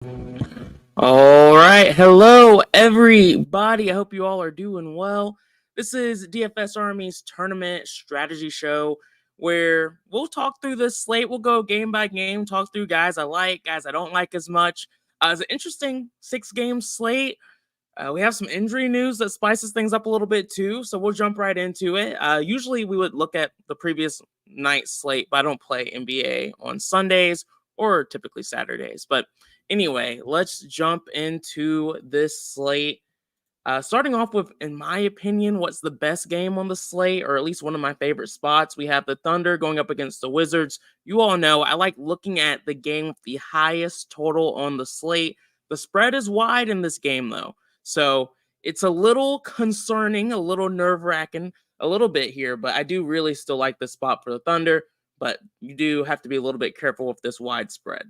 All right. Hello, everybody. I hope you all are doing well. This is DFS Army's tournament strategy show where we'll talk through this slate. We'll go game by game, talk through guys I like, guys I don't like as much. It's an interesting 6-game slate. We have some injury news that spices things up a little bit too, so we'll jump right into it. Usually we would look at the previous night's slate, but I don't play NBA on Sundays or typically Saturdays. But anyway, let's jump into this slate. Starting off with, in my opinion, what's the best game on the slate, or at least one of my favorite spots. We have the Thunder going up against the Wizards. You all know I like looking at the game with the highest total on the slate. The spread is wide in this game, though. So it's a little concerning, a little nerve-wracking, a little bit here, but I do really still like this spot for the Thunder, but you do have to be a little bit careful with this wide spread.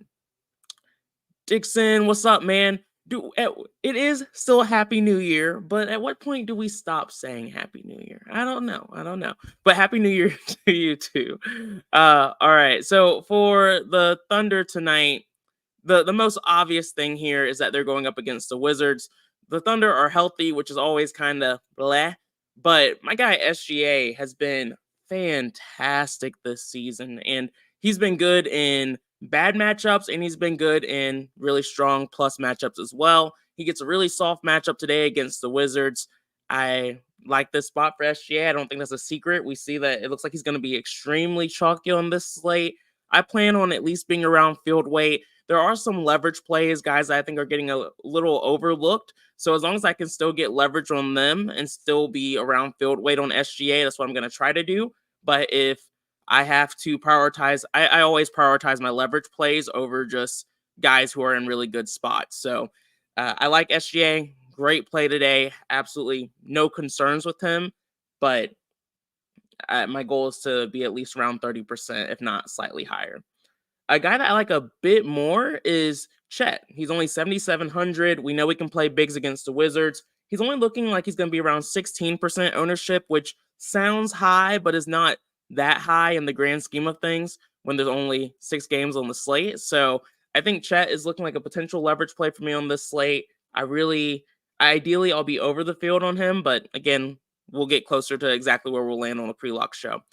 Dixon, what's up, man? It is still a Happy New Year, but at what point do we stop saying Happy New Year? I don't know. But Happy New Year to you too. All right. So for the Thunder tonight, the most obvious thing here is that they're going up against the Wizards. The Thunder are healthy, which is always kind of bleh. But my guy SGA has been fantastic this season, and he's been good in bad matchups, and he's been good in really strong plus matchups as well. He gets a really soft matchup today against the Wizards. I like this spot for SGA. I don't think that's a secret. We see that it looks like he's going to be extremely chalky on this slate. I plan on at least being around field weight. There are some leverage plays, guys, I think are getting a little overlooked. So as long as I can still get leverage on them and still be around field weight on SGA, that's what I'm going to try to do. But if I have to prioritize, I always prioritize my leverage plays over just guys who are in really good spots. So I like SGA. Great play today. Absolutely no concerns with him. But my goal is to be at least around 30%, if not slightly higher. A guy that I like a bit more is Chet. He's only 7,700. We know he can play bigs against the Wizards. He's only looking like he's going to be around 16% ownership, which sounds high, but is not that high in the grand scheme of things when there's only 6 games on the slate. So I think Chet is looking like a potential leverage play for me on this slate. Ideally, I'll be over the field on him, but again, we'll get closer to exactly where we'll land on the pre-lock show.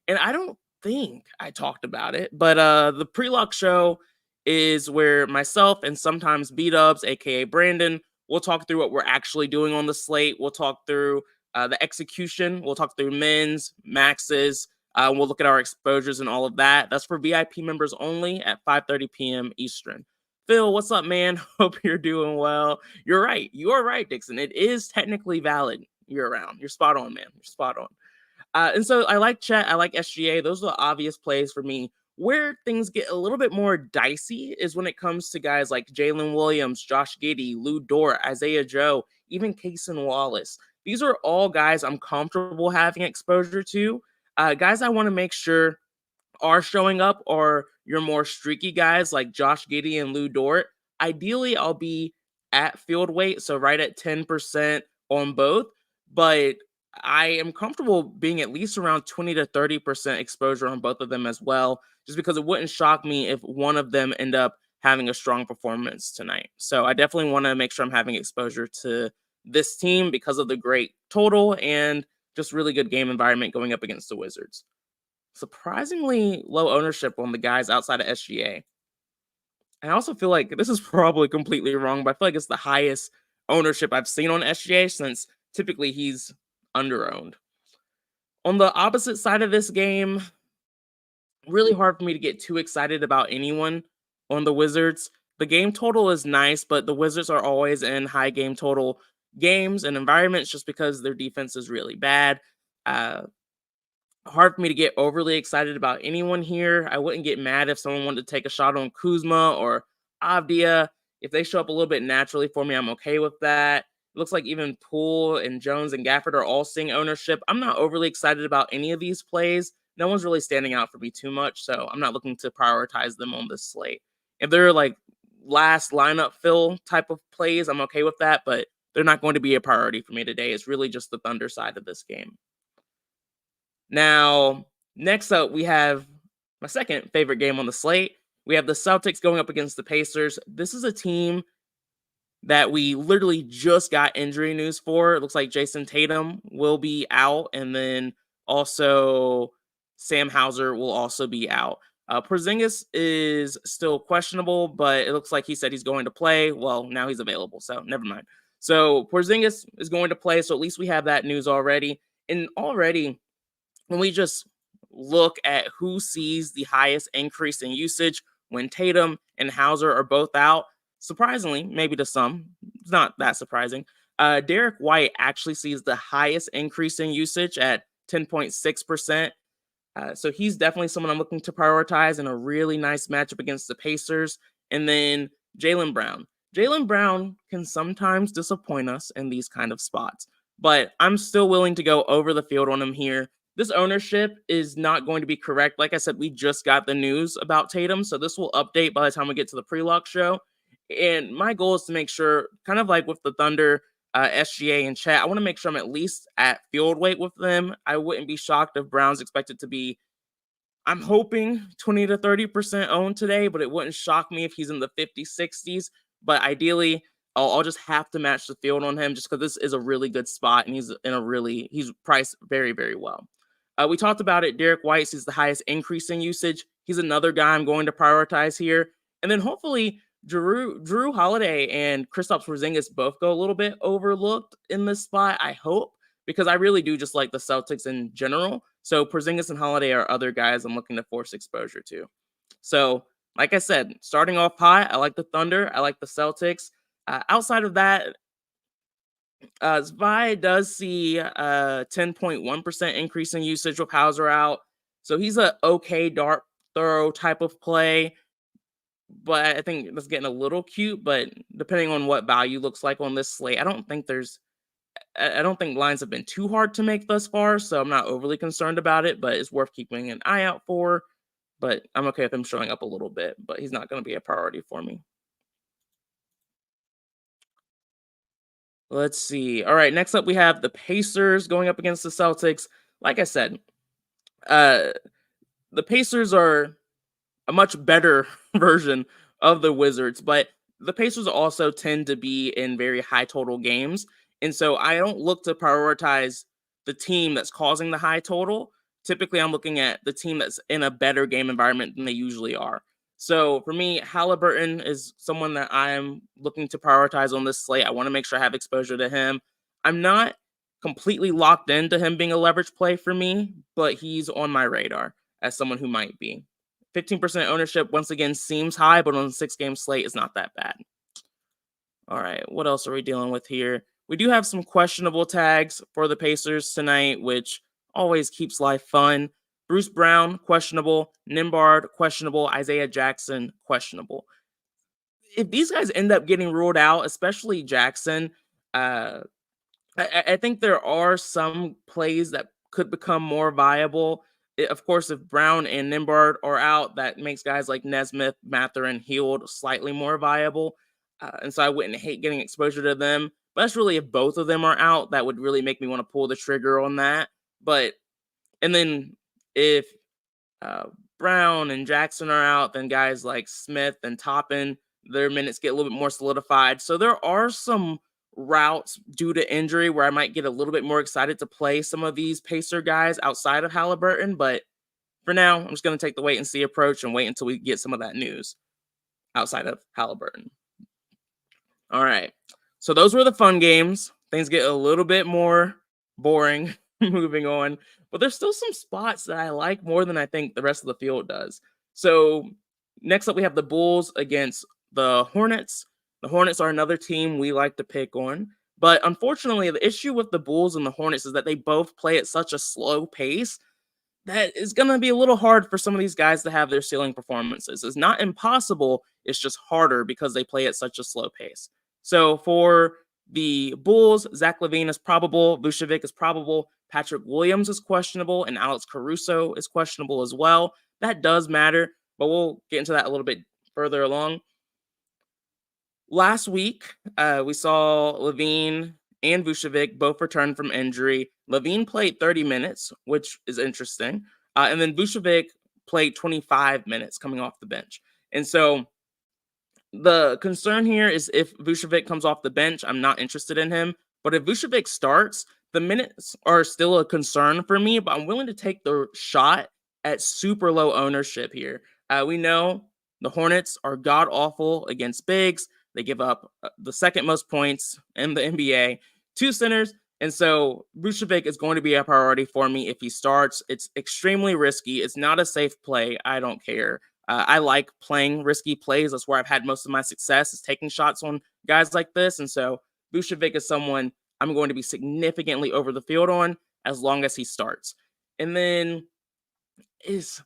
And I don't think I talked about it, but the pre-lock show is where myself and sometimes B-Dubs, aka Brandon, we'll talk through what we're actually doing on the slate. We'll talk through the execution. We'll talk through mins, maxes. We'll look at our exposures and all of that. That's for VIP members only at 5:30 p.m. Eastern. Phil, what's up, man? Hope you're doing well. You're right. You are right, Dixon. It is technically valid year-round. You're spot on, man. You're spot on. And so I like Chet, I like SGA. Those are the obvious plays for me. Where things get a little bit more dicey is when it comes to guys like Jalen Williams, Josh Giddey, Lou Dort, Isaiah Joe, even Cason Wallace. These are all guys I'm comfortable having exposure to. Guys I want to make sure are showing up are your more streaky guys like Josh Giddey and Lou Dort. Ideally, I'll be at field weight, so right at 10% on both. But I am comfortable being at least around 20 to 30% exposure on both of them as well, just because it wouldn't shock me if one of them end up having a strong performance tonight. So I definitely want to make sure I'm having exposure to this team because of the great total and just really good game environment going up against the Wizards. Surprisingly low ownership on the guys outside of SGA. I also feel like this is probably completely wrong, but I feel like it's the highest ownership I've seen on SGA since typically he's underowned. On the opposite side of this game, really hard for me to get too excited about anyone on the Wizards. The game total is nice, but the Wizards are always in high game total games and environments just because their defense is really bad. Hard for me to get overly excited about anyone here. I wouldn't get mad if someone wanted to take a shot on Kuzma or Avdia. If they show up a little bit naturally for me, I'm okay with that. It looks like even Poole and Jones and Gafford are all seeing ownership. I'm not overly excited about any of these plays. No one's really standing out for me too much, so I'm not looking to prioritize them on this slate. If they're like last lineup fill type of plays, I'm okay with that, but they're not going to be a priority for me today. It's really just the Thunder side of this game. Now, next up, we have my second favorite game on the slate. We have the Celtics going up against the Pacers. This is a team that we literally just got injury news for. It looks like Jason Tatum will be out, and then also Sam Hauser will also be out. Porzingis is still questionable, but it looks like he said he's going to play. Well, now he's available, so never mind. So Porzingis is going to play, so at least we have that news already. And already, when we just look at who sees the highest increase in usage when Tatum and Hauser are both out, surprisingly, maybe to some, it's not that surprising. Derek White actually sees the highest increase in usage at 10.6%. So he's definitely someone I'm looking to prioritize in a really nice matchup against the Pacers. And then Jaylen Brown. Jaylen Brown can sometimes disappoint us in these kind of spots, but I'm still willing to go over the field on him here. This ownership is not going to be correct. Like I said, we just got the news about Tatum, so this will update by the time we get to the pre-lock show. And my goal is to make sure, kind of like with the Thunder, SGA and chat, I want to make sure I'm at least at field weight with them. I wouldn't be shocked if Brown's expected to be, I'm hoping 20 to 30% owned today, but it wouldn't shock me if he's in the 50s, 60s. But ideally, I'll just have to match the field on him just because this is a really good spot and he's priced very, very well. We talked about it. Derek White sees the highest increase in usage. He's another guy I'm going to prioritize here. And then hopefully Drew Holiday and Kristaps Porzingis both go a little bit overlooked in this spot, I hope, because I really do just like the Celtics in general. So Porzingis and Holiday are other guys I'm looking to force exposure to. So, like I said, starting off high, I like the Thunder. I like the Celtics. Outside of that, Zvi does see a 10.1% increase in usage with Hauser out. So he's a okay dart throw type of play. But I think that's getting a little cute. But depending on what value looks like on this slate, I don't think lines have been too hard to make thus far. So I'm not overly concerned about it, but it's worth keeping an eye out for. But I'm okay with him showing up a little bit, but he's not going to be a priority for me. Let's see. All right, next up we have the Pacers going up against the Celtics. Like I said, the Pacers are a much better version of the Wizards, but the Pacers also tend to be in very high total games. And so I don't look to prioritize the team that's causing the high total. Typically, I'm looking at the team that's in a better game environment than they usually are. So for me, Halliburton is someone that I'm looking to prioritize on this slate. I want to make sure I have exposure to him. I'm not completely locked into him being a leverage play for me, but he's on my radar as someone who might be. 15% ownership, once again, seems high, but on a 6-game slate is not that bad. All right, what else are we dealing with here? We do have some questionable tags for the Pacers tonight, which always keeps life fun. Bruce Brown, questionable. Nembhard, questionable. Isaiah Jackson, questionable. If these guys end up getting ruled out, especially Jackson, I think there are some plays that could become more viable. Of course, if Brown and Nembhard are out, that makes guys like Nesmith, Mathurin, Hield slightly more viable. And so I wouldn't hate getting exposure to them. But that's really if both of them are out, that would really make me want to pull the trigger on that. And then if Brown and Jackson are out, then guys like Smith and Toppin, their minutes get a little bit more solidified. So there are some routes due to injury where I might get a little bit more excited to play some of these Pacer guys outside of Halliburton. But for now, I'm just going to take the wait and see approach and wait until we get some of that news outside of Halliburton. All right. So those were the fun games. Things get a little bit more boring moving on, but there's still some spots that I like more than I think the rest of the field does. So next up, we have the Bulls against the Hornets. The Hornets are another team we like to pick on, but unfortunately, the issue with the Bulls and the Hornets is that they both play at such a slow pace that is going to be a little hard for some of these guys to have their ceiling performances. It's not impossible, it's just harder because they play at such a slow pace. So for the Bulls, Zach LaVine is probable, Vucevic is probable, Patrick Williams is questionable, and Alex Caruso is questionable as well. That does matter, but we'll get into that a little bit further along. Last week, we saw LaVine and Vucevic both return from injury. LaVine played 30 minutes, which is interesting. And then Vucevic played 25 minutes coming off the bench. And so the concern here is if Vucevic comes off the bench, I'm not interested in him. But if Vucevic starts, the minutes are still a concern for me, but I'm willing to take the shot at super low ownership here. We know the Hornets are god awful against bigs. They give up the second most points in the NBA to centers. And so Vucevic is going to be a priority for me if he starts. It's extremely risky. It's not a safe play. I don't care. I like playing risky plays. That's where I've had most of my success, is taking shots on guys like this. And so Vucevic is someone I'm going to be significantly over the field on as long as he starts. And then it's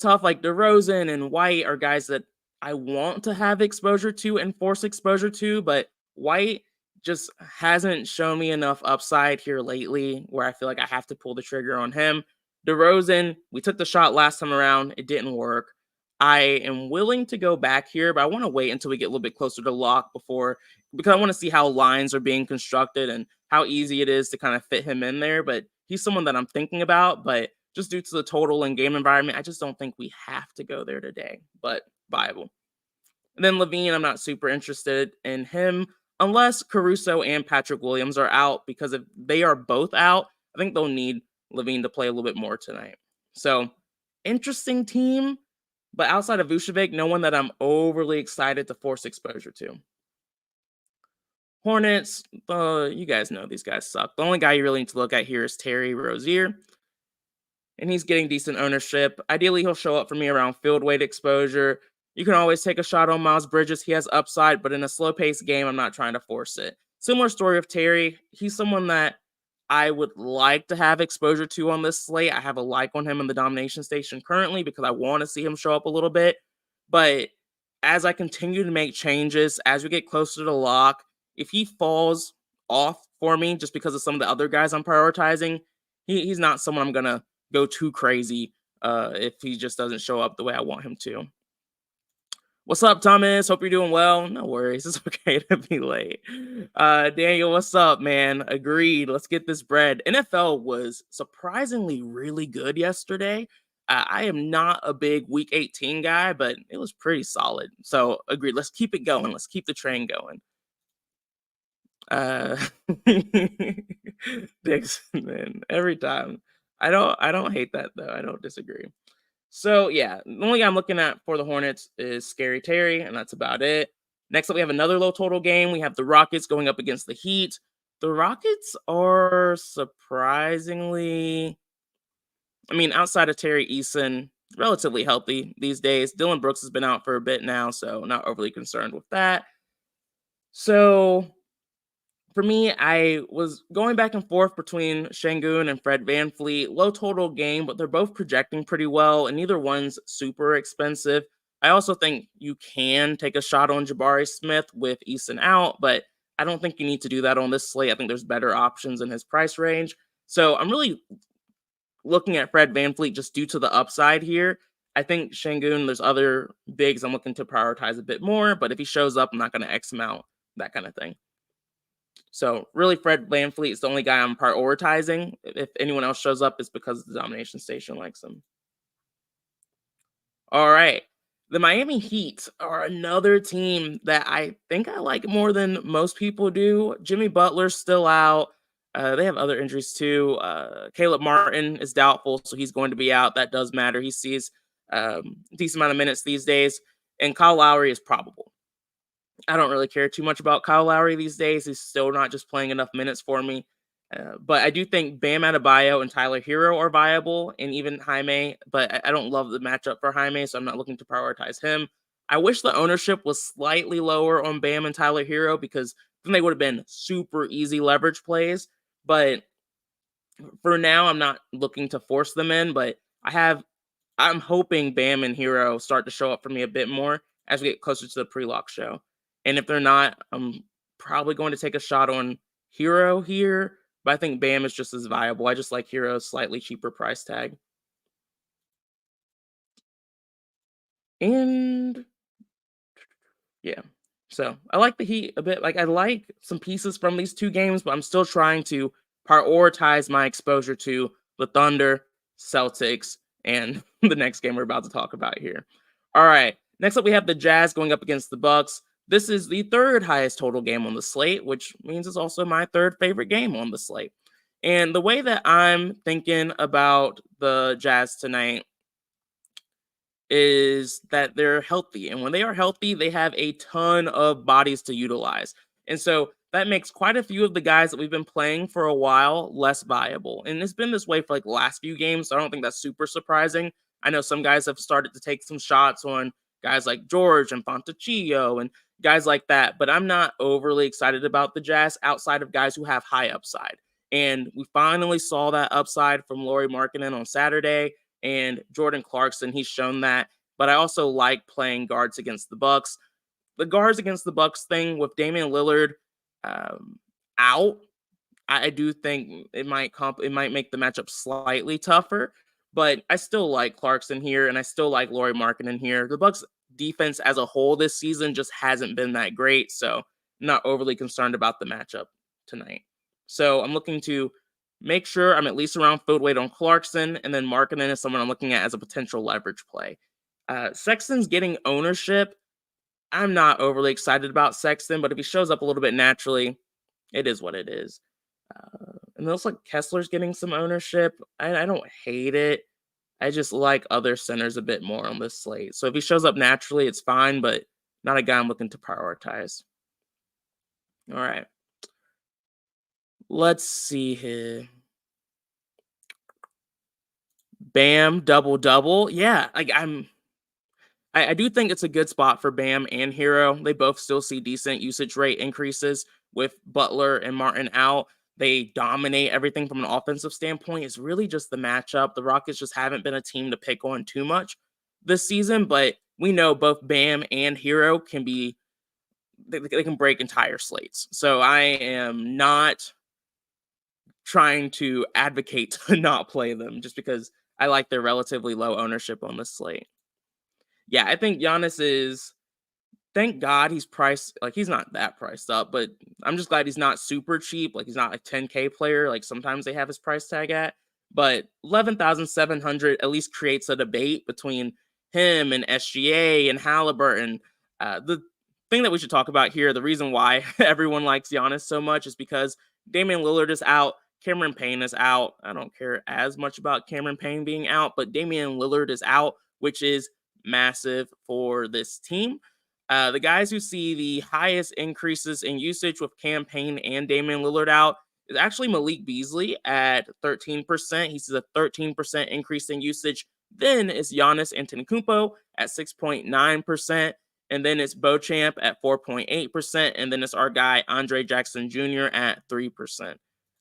tough. Like DeRozan and White are guys that I want to have exposure to and force exposure to, but White just hasn't shown me enough upside here lately where I feel like I have to pull the trigger on him. DeRozan, we took the shot last time around. It didn't work. I am willing to go back here, but I want to wait until we get a little bit closer to lock because I want to see how lines are being constructed and how easy it is to kind of fit him in there. But he's someone that I'm thinking about, but just due to the total and game environment, I just don't think we have to go there today, but viable. And then Levine, I'm not super interested in him unless Caruso and Patrick Williams are out, because if they are both out, I think they'll need Levine to play a little bit more tonight. So interesting team, but outside of Vucevic, no one that I'm overly excited to force exposure to. Hornets, you guys know these guys suck. The only guy you really need to look at here is Terry Rozier, and he's getting decent ownership. Ideally, he'll show up for me around field weight exposure. You can always take a shot on Miles Bridges. He has upside, but in a slow-paced game, I'm not trying to force it. Similar story of Terry. He's someone that I would like to have exposure to on this slate. I have a like on him in the domination station currently because I want to see him show up a little bit. But as I continue to make changes, as we get closer to lock, if he falls off for me just because of some of the other guys I'm prioritizing, he's not someone I'm going to go too crazy if he just doesn't show up the way I want him to. What's up, Thomas? Hope you're doing well. No worries. It's okay to be late. Daniel, what's up, man? Agreed. Let's get this bread. NFL was surprisingly really good yesterday. I am not a big Week 18 guy, but it was pretty solid. So, agreed. Let's keep it going. Let's keep the train going. Dixon, man, every time. I don't hate that though. I don't disagree. So yeah, the only guy I'm looking at for the Hornets is Scary Terry, and that's about it. Next up, we have another low total game. We have the Rockets going up against the Heat. The Rockets are surprisingly, outside of Terry Eason, relatively healthy these days. Dylan Brooks has been out for a bit now, so not overly concerned with that. So for me, I was going back and forth between Şengün and Fred VanVleet. Low total game, but they're both projecting pretty well, and neither one's super expensive. I also think you can take a shot on Jabari Smith with Eason out, but I don't think you need to do that on this slate. I think there's better options in his price range. So I'm really looking at Fred VanVleet just due to the upside here. I think Şengün, there's other bigs I'm looking to prioritize a bit more, but if he shows up, I'm not going to X him out, that kind of thing. So really, Fred VanVleet is the only guy I'm prioritizing. If anyone else shows up, it's because the domination station likes him. All right. The Miami Heat are another team that I think I like more than most people do. Jimmy Butler's still out. They have other injuries too. Caleb Martin is doubtful, so he's going to be out. That does matter. He sees a decent amount of minutes these days. And Kyle Lowry is probable. I don't really care too much about Kyle Lowry these days. He's still not just playing enough minutes for me. But I do think Bam Adebayo and Tyler Hero are viable, and even Jaime. But I don't love the matchup for Jaime, so I'm not looking to prioritize him. I wish the ownership was slightly lower on Bam and Tyler Hero, because then they would have been super easy leverage plays. But for now, I'm not looking to force them in. But I'm hoping Bam and Hero start to show up for me a bit more as we get closer to the pre-lock show. And if they're not, I'm probably going to take a shot on Hero here, but I think Bam is just as viable. I just like Hero's slightly cheaper price tag. And yeah, so I like the Heat a bit. Like, I like some pieces from these two games, but I'm still trying to prioritize my exposure to the Thunder, Celtics, and the next game we're about to talk about here. All right. Next up, we have the Jazz going up against the Bucks. This is the third highest total game on the slate, which means it's also my third favorite game on the slate. And the way that I'm thinking about the Jazz tonight is that they're healthy. And when they are healthy, they have a ton of bodies to utilize. And so that makes quite a few of the guys that we've been playing for a while less viable. And it's been this way for like the last few games. So I don't think that's super surprising. I know some guys have started to take some shots on guys like George and Fontecchio and guys like that. But I'm not overly excited about the Jazz outside of guys who have high upside. And we finally saw that upside from Lauri Markkanen on Saturday and Jordan Clarkson. He's shown that. But I also like playing guards against the Bucks. The guards against the Bucks thing with Damian Lillard out, I do think it might make the matchup slightly tougher. But I still like Clarkson here, and I still like Lauri Markkanen here. The Bucks defense as a whole this season just hasn't been that great, so I'm not overly concerned about the matchup tonight. So I'm looking to make sure I'm at least around foot weight on Clarkson, and then Markkanen is someone I'm looking at as a potential leverage play. Sexton's getting ownership. I'm not overly excited about Sexton, but if he shows up a little bit naturally, it is what it is. And it looks like Kessler's getting some ownership. I don't hate it. I just like other centers a bit more on this slate. So if he shows up naturally, it's fine, but not a guy I'm looking to prioritize. All right. Let's see here. Bam, double. Yeah, like I do think it's a good spot for Bam and Hero. They both still see decent usage rate increases with Butler and Martin out. They dominate everything from an offensive standpoint. It's really just the matchup. The Rockets just haven't been a team to pick on too much this season, but we know both Bam and Hero can be, they can break entire slates. So I am not trying to advocate to not play them just because I like their relatively low ownership on this slate. Yeah, I think Giannis is, thank God he's priced, like he's not that priced up, but I'm just glad he's not super cheap. Like he's not a 10K player. Like sometimes they have his price tag at, but 11,700 at least creates a debate between him and SGA and Halliburton. The thing that we should talk about here, the reason why everyone likes Giannis so much is because Damian Lillard is out. Cameron Payne is out. I don't care as much about Cameron Payne being out, but Damian Lillard is out, which is massive for this team. The guys who see the highest increases in usage with Cam Payne and Damian Lillard out is actually Malik Beasley at 13%. He sees a 13% increase in usage. Then it's Giannis Antetokounmpo at 6.9%. And then it's Beauchamp at 4.8%. And then it's our guy, Andre Jackson Jr. at 3%.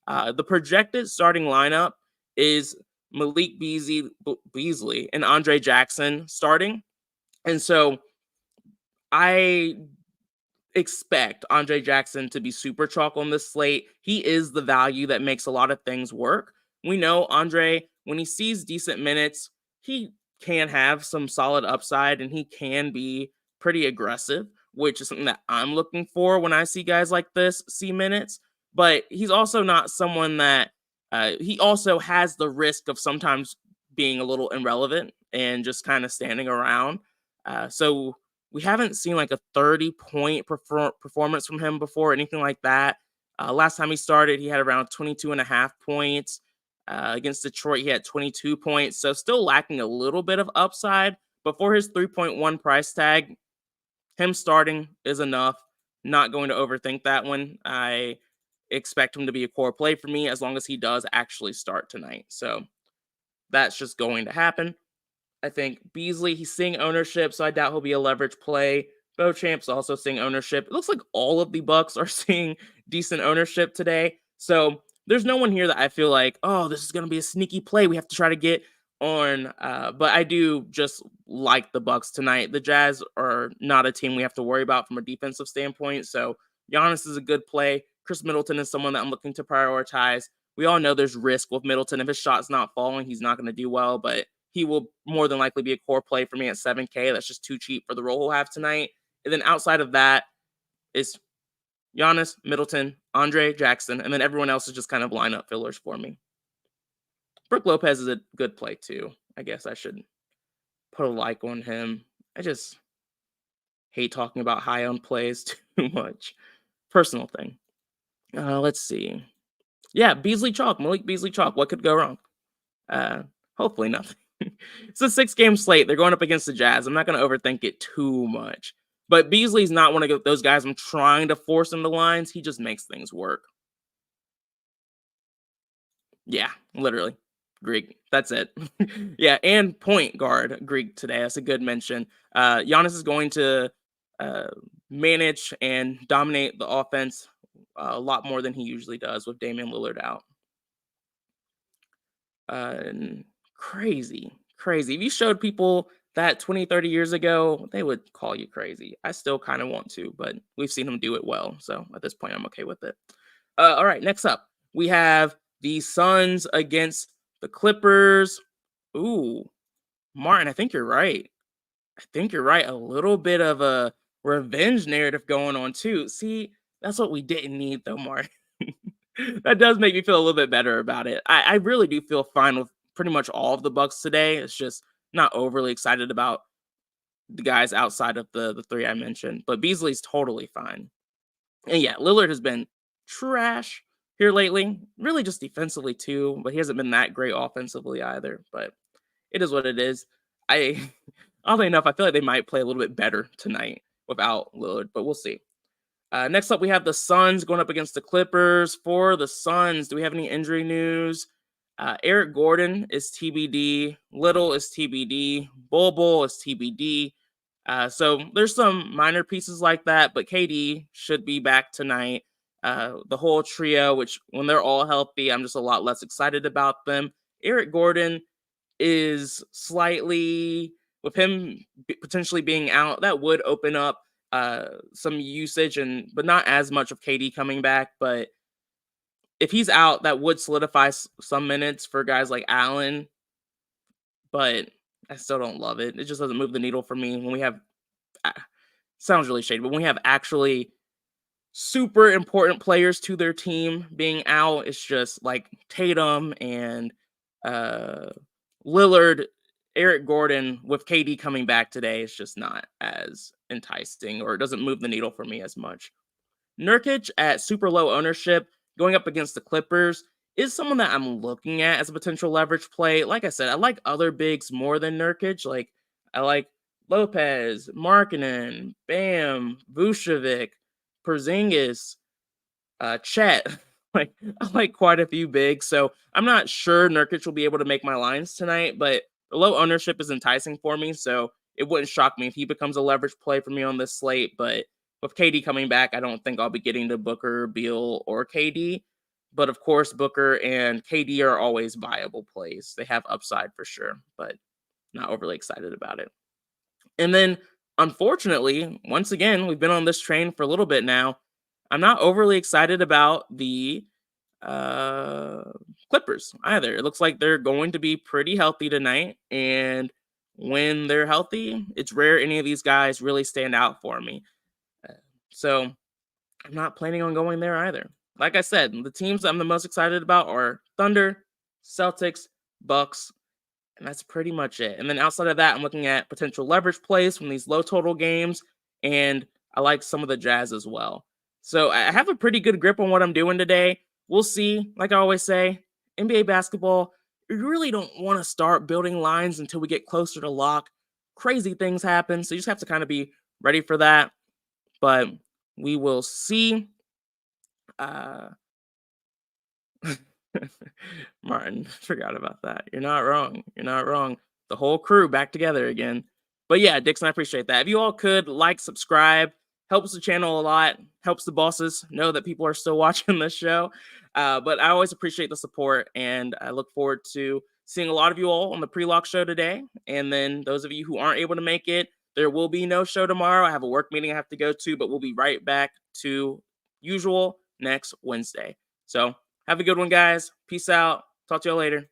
The projected starting lineup is Malik Beasley and Andre Jackson starting. And so I expect Andre Jackson to be super chalk on this slate. He is the value that makes a lot of things work. We know Andre, when he sees decent minutes, he can have some solid upside and he can be pretty aggressive, which is something that I'm looking for when I see guys like this see minutes. But he's also not someone that he also has the risk of sometimes being a little irrelevant and just kind of standing around. So we haven't seen like a 30-point performance from him before, anything like that. Last time he started, he had around 22 and a half points. Against Detroit, he had 22 points. So still lacking a little bit of upside. But for his 3.1 price tag, him starting is enough. Not going to overthink that one. I expect him to be a core play for me as long as he does actually start tonight. So that's just going to happen. I think Beasley, he's seeing ownership, so I doubt he'll be a leverage play. Beauchamp's also seeing ownership. It looks like all of the Bucks are seeing decent ownership today. So there's no one here that I feel like, oh, this is going to be a sneaky play we have to try to get on. But I do just like the Bucks tonight. The Jazz are not a team we have to worry about from a defensive standpoint. So Giannis is a good play. Chris Middleton is someone that I'm looking to prioritize. We all know there's risk with Middleton. If his shot's not falling, he's not going to do well, but he will more than likely be a core play for me at 7K. That's just too cheap for the role he'll have tonight. And then outside of that is Giannis, Middleton, Andre Jackson, and then everyone else is just kind of lineup fillers for me. Brook Lopez is a good play too. I guess I should put a like on him. hate talking about high owned plays too much. Personal thing. Let's see. Yeah, Beasley Chalk, Malik Beasley Chalk. What could go wrong? Uh, Hopefully nothing. It's a 6-game slate. They're going up against the Jazz. I'm not going to overthink it too much. But Beasley's not one of those guys I'm trying to force into lines. He just makes things work. Yeah, literally. Greek. That's it. Yeah, and point guard Greek today. That's a good mention. Giannis is going to uh, manage and dominate the offense a lot more than he usually does with Damian Lillard out. And crazy, crazy. If you showed people that 20, 30 years ago, they would call you crazy. I still kind of want to, but we've seen him do it well. So at this point, I'm okay with it. All right, next up, we have the Suns against the Clippers. Ooh, Martin, I think you're right. I think you're right. A little bit of a revenge narrative going on too. See, that's what we didn't need though, Martin. That does make me feel a little bit better about it. I really do feel fine with pretty much all of the Bucks today. It's just not overly excited about the guys outside of the three I mentioned. But Beasley's totally fine. And yeah, Lillard has been trash here lately. Really just defensively too, but he hasn't been that great offensively either. But it is what it is. I oddly enough, I feel like they might play a little bit better tonight without Lillard, but we'll see. Next up, we have the Suns going up against the Clippers. For the Suns, do we have any injury news? Eric Gordon is TBD. Little is TBD. Bol is TBD. So there's some minor pieces like that, but KD should be back tonight. The whole trio, which when they're all healthy, I'm just a lot less excited about them. Eric Gordon is slightly, with him potentially being out, that would open up some usage, but not as much of KD coming back. But if he's out, that would solidify some minutes for guys like Allen. But I still don't love it. It just doesn't move the needle for me when we have. Sounds really shady, but when we have actually super important players to their team being out, it's just like Tatum and Lillard, Eric Gordon with KD coming back today is just not as enticing, or it doesn't move the needle for me as much. Nurkic at super low ownership going up against the Clippers is someone that I'm looking at as a potential leverage play. Like I said, I like other bigs more than Nurkic. Like I like Lopez, Markkanen, Bam, Vucevic, Porzingis, Chet. Like I like quite a few bigs, so I'm not sure Nurkic will be able to make my lines tonight, but the low ownership is enticing for me, so it wouldn't shock me if he becomes a leverage play for me on this slate. But with KD coming back, I don't think I'll be getting to Booker, Beal, or KD. But of course, Booker and KD are always viable plays. They have upside for sure, but not overly excited about it. And then, unfortunately, once again, we've been on this train for a little bit now. I'm not overly excited about the Clippers either. It looks like they're going to be pretty healthy tonight. And when they're healthy, it's rare any of these guys really stand out for me. So I'm not planning on going there either. Like I said, the teams I'm the most excited about are Thunder, Celtics, Bucks, and that's pretty much it. And then outside of that, I'm looking at potential leverage plays from these low total games, and I like some of the Jazz as well. So I have a pretty good grip on what I'm doing today. We'll see. Like I always say, NBA basketball, you really don't want to start building lines until we get closer to lock. Crazy things happen, so you just have to kind of be ready for that. But we will see. Martin, forgot about that. You're not wrong. You're not wrong. The whole crew back together again. But yeah, Dixon, I appreciate that. If you all could like, subscribe, helps the channel a lot, helps the bosses know that people are still watching this show. But I always appreciate the support, and I look forward to seeing a lot of you all on the pre-lock show today. And then those of you who aren't able to make it, there will be no show tomorrow. I have a work meeting I have to go to, but we'll be right back to usual next Wednesday. So have a good one, guys. Peace out. Talk to y'all later.